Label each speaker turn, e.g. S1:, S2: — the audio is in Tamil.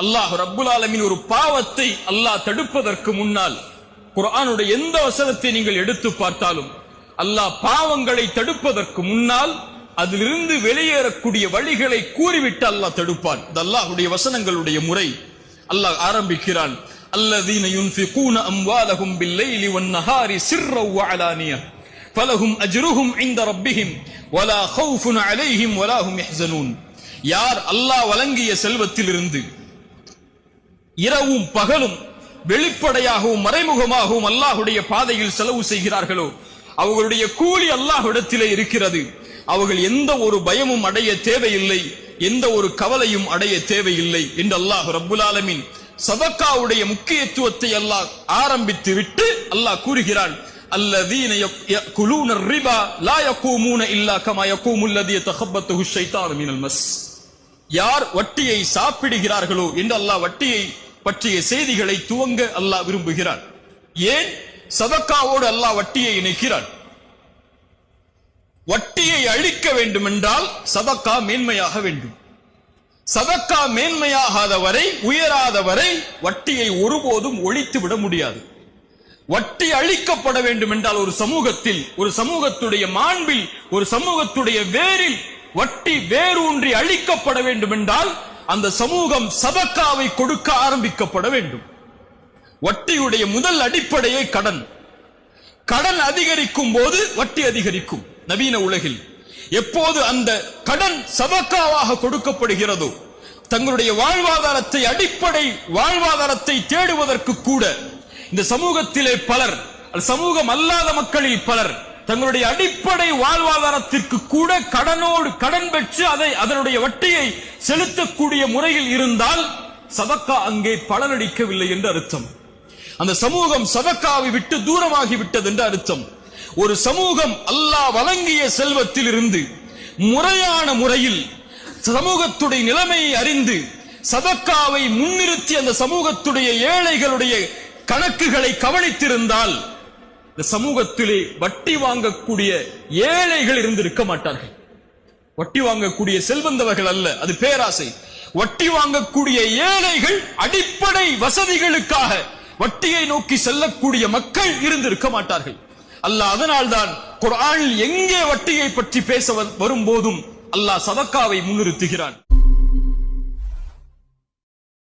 S1: அல்லாஹ் ரப்புல் ஆலமீன் ஒரு பாவத்தை அல்லாஹ் தடுப்பதற்கு முன்னால் குர்ஆனுடைய எந்த வசனத்தை நீங்கள் எடுத்து பார்த்தாலும் அல்லாஹ் பாவங்களை தடுப்பதற்கு முன்னால் அதிலிருந்து வெளியேறக்கூடிய வழிகளை கூறிவிட்டு அல்லாஹ் தடுப்பான். இது அல்லாஹ்வுடைய வசனங்களுடைய முறை. அல்லாஹ் ஆரம்பிக்கிறான், அல்லதீன யுன்ஃபிகூன அம்வாலஹும் பில்லைலி வன்னஹாரி சிர்ரன் வஅலானியா ஃபலஹும் அஜ்ருஹும் இன்த ரப்பிஹிம் வலா கௌஃபுன் அலைஹிம் வலா ஹும் யஹ்ஸனூன். யார் அல்லாஹ் வழங்கிய செல்வத்திலிருந்து இரவும் பகலும் வெளிப்படையாகவும் மறைமுகமாகவும் அல்லாஹ்வுடைய பாதையில் செலவு செய்கிறார்களோ அவர்களுடைய கூலி அல்லாஹ்விடத்திலே இருக்கிறது. அவர்கள் எந்த ஒரு பயமும் அடைய தேவையில்லை, எந்த ஒரு கவலையும் அடைய தேவையில்லை என்று அல்லாஹ் ரப்புல் ஆலமீன் சதக்காவுடைய முக்கியத்துவத்தை அல்லாஹ் ஆரம்பித்து விட்டு அல்லாஹ் கூறுகிறான், அல்லதீன யகுலூன ரிபா லா யகூமூன இல்லா கமா யகூமுல் லதீ யதகப்பத்துஹு ஷைத்தானு மினல் மஸ். யார் வட்டியை சாப்பிடுகிறார்களோ என்று அல்லாஹ் வட்டியை பற்றிய செய்திகளை துவங்க அல்லாஹ் விரும்புகிறான். ஏன் சதக்காவோடு அல்லாஹ் வட்டியை இணைக்கிறான்? வட்டியை அழிக்க வேண்டும் என்றால் சதக்கா மேன்மையாக வேண்டும். சதக்கா மேன்மையாகாத வரை, உயராத வரை வட்டியை ஒருபோதும் ஒழித்து விட முடியாது. வட்டி அழிக்கப்பட வேண்டும் என்றால் ஒரு சமூகத்தில், ஒரு சமூகத்துடைய மாண்பில், ஒரு சமூகத்துடைய வேரில் வட்டி வேரூன்றி அழிக்கப்பட வேண்டும் என்றால் அந்த சமூகம் சதக்காவை கொடுக்க ஆரம்பிக்கப்பட வேண்டும். வட்டியுடைய முதல் அடிப்படையே கடன். கடன் அதிகரிக்கும் போது வட்டி அதிகரிக்கும். நவீன உலகில் எப்போது அந்த கடன் சதக்காவாக கொடுக்கப்படுகிறதோ தங்களுடைய வாழ்வாதாரத்தை, அடிப்படை வாழ்வாதாரத்தை தேடுவதற்கு கூட இந்த சமூகத்திலே பலர், சமூகம் அல்லாத மக்களில் பலர் தங்களுடைய அடிப்படை வாழ்வாதாரத்திற்கு கூட கடன் பெற்று அதனுடைய வட்டியை செலுத்தக்கூடிய முறையில் இருந்தால் சதக்கா அங்கே பலனளிக்கவில்லை என்று அர்த்தம். அந்த சமூகம் சதக்காவை விட்டு தூரமாகி விட்டது என்று அர்த்தம். ஒரு சமூகம் அல்லாஹ் வழங்கிய செல்வத்தில் இருந்து முறையான முறையில் சமூகத்துடைய நிலைமையை அறிந்து சதக்காவை முன்னிறுத்தி அந்த சமூகத்துடைய ஏழைகளுடைய கணக்குகளை கவனித்திருந்தால் இந்த சமூகத்திலே வட்டி வாங்கக்கூடிய ஏழைகள் இருந்திருக்க மாட்டார்கள். வட்டி வாங்கக்கூடிய செல்வந்தவர்கள் அல்ல, அது பேராசை. வட்டி வாங்கக்கூடிய ஏழைகள், அடிப்படை வசதிகளுக்காக வட்டியை நோக்கி செல்லக்கூடிய மக்கள் இருந்திருக்க மாட்டார்கள். அல்லாஹ் அதனால்தான் குர்ஆனில் எங்கே வட்டியை பற்றி பேச வரும்போதும் அல்லாஹ் சதக்காவை முன்னிறுத்துகிறான்.